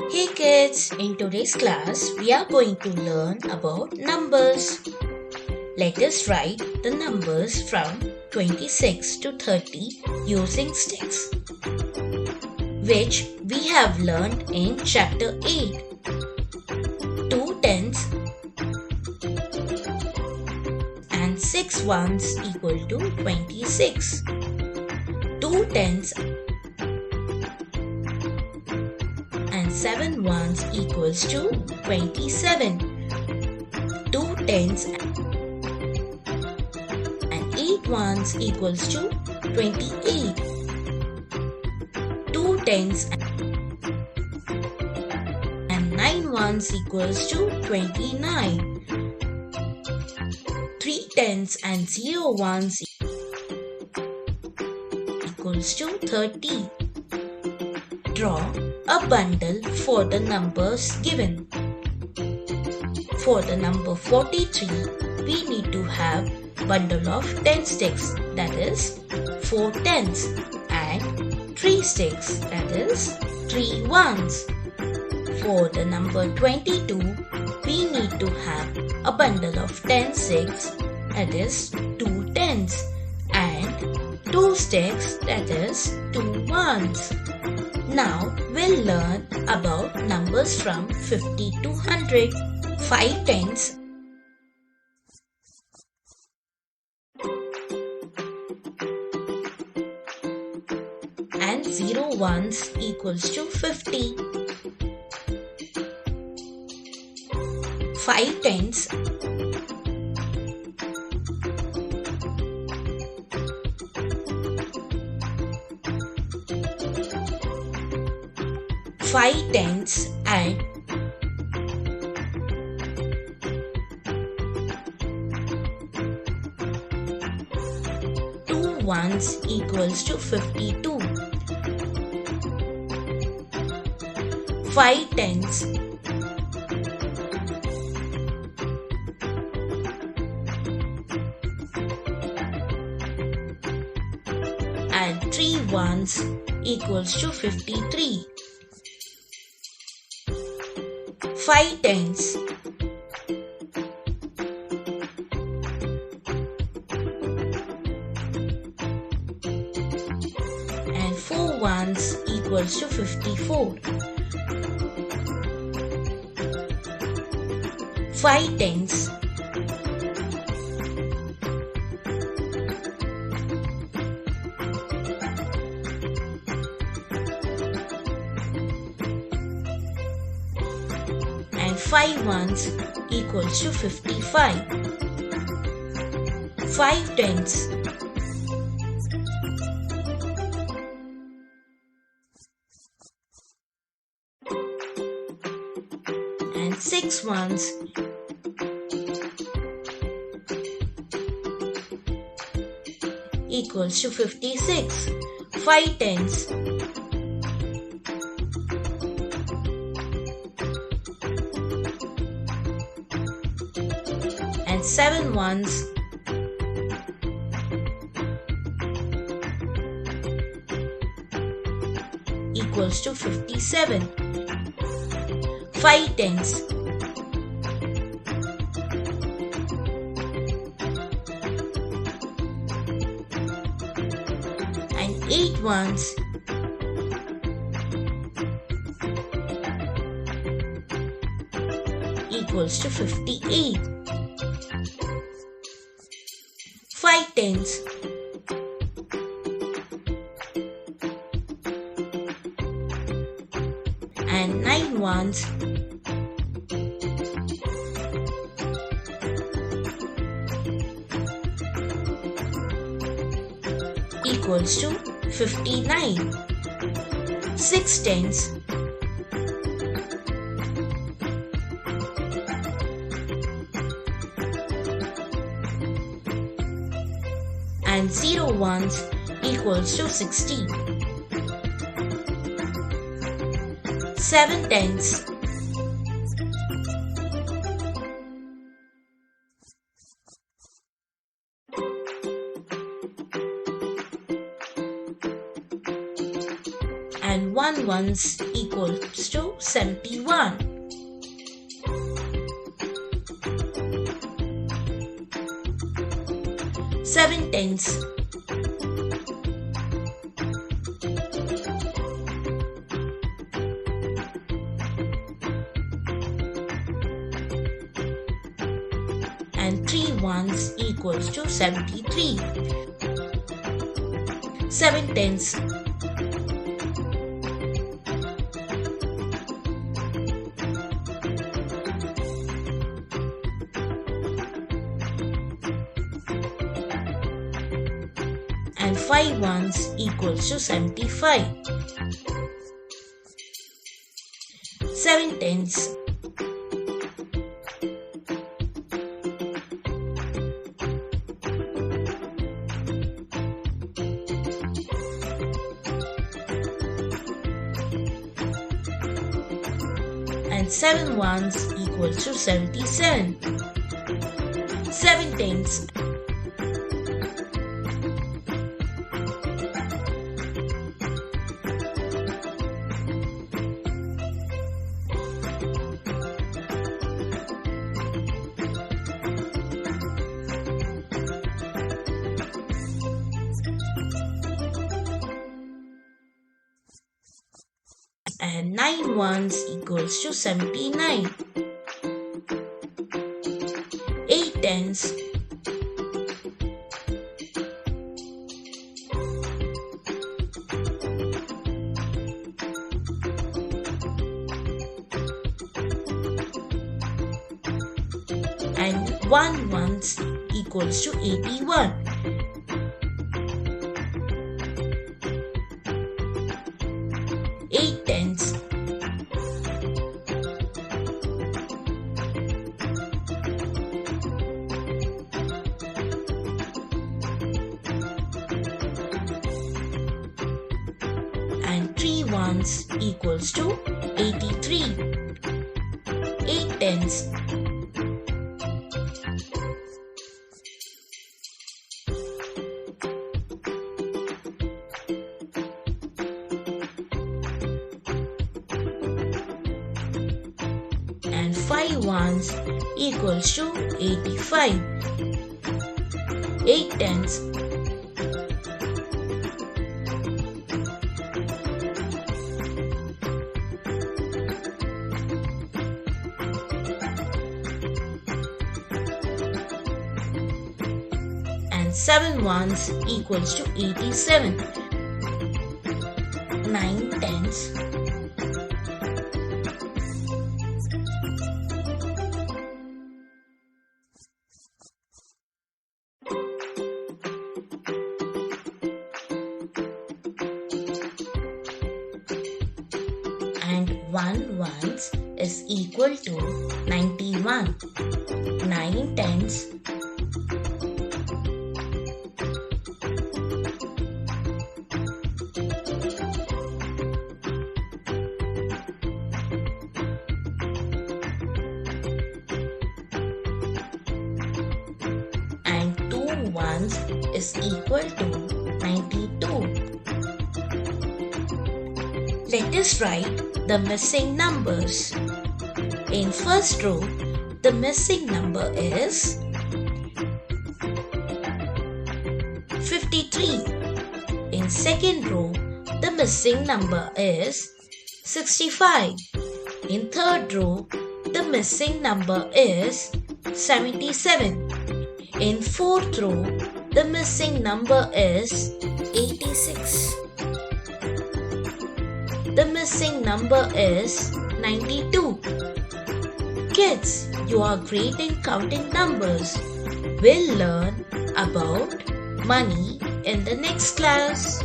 Hey kids, in today's class we are going to learn about numbers. Let us write the numbers from 26 to 30 using sticks, which we have learned in chapter 8. 2 tens and 6 ones equal to 26. 2 tens and 7 ones equals to 27. 2 tens and 8 ones equals to 28. 2 tens and 9 ones equals to 29. 3 tens and 0 ones equals to 30. Draw a bundle for the numbers given. For the number 43, we need to have bundle of 10 sticks, that is 4 tens, and 3 sticks, that is 3 ones. For the number 22, we need to have a bundle of 10 sticks, that is 2 tens, and 2 sticks, that is 2 ones. Now we'll learn about numbers from 50 to 100. 5 tens and 0 ones equals to 50. 5 tens and 2 ones equals to 52. 5 tens and 3 ones equals to 53. 5 tens and 4 ones equals to 54. 5 tens and 5 ones equals to 55. 5 tens and 6 ones equals to 56. 5 tens and 7 ones equals to 57. 5 tens and 8 ones equals to 58. 5 tens and 9 ones equals to 59. 6 tens and 0 ones equals to 60. 7 tens and 1 1 ones equals to 71. 7 tens. And 3 ones equals to 73. 7 tens. And 5 ones equals to 75. 7 tens. And 7 ones equals to 77. 7 tens. And 9 ones equals to 79. 8 tens. And 1 ones equals to 81. 8 tens. And 3 ones equals to 83. 8 tens. And 5 ones equals to 85. 8 tens. And 7 ones equals to 87. 9 tens. And 1 ones is equal to 91. 9 tens. And 2 ones is equal to 92. Let us write the missing numbers. In first row, the missing number is 53. In second row, the missing number is 65. In third row, the missing number is 77. In fourth row, the missing number is 86. The missing number is 92. Kids, you are great in counting numbers. We'll learn about money in the next class.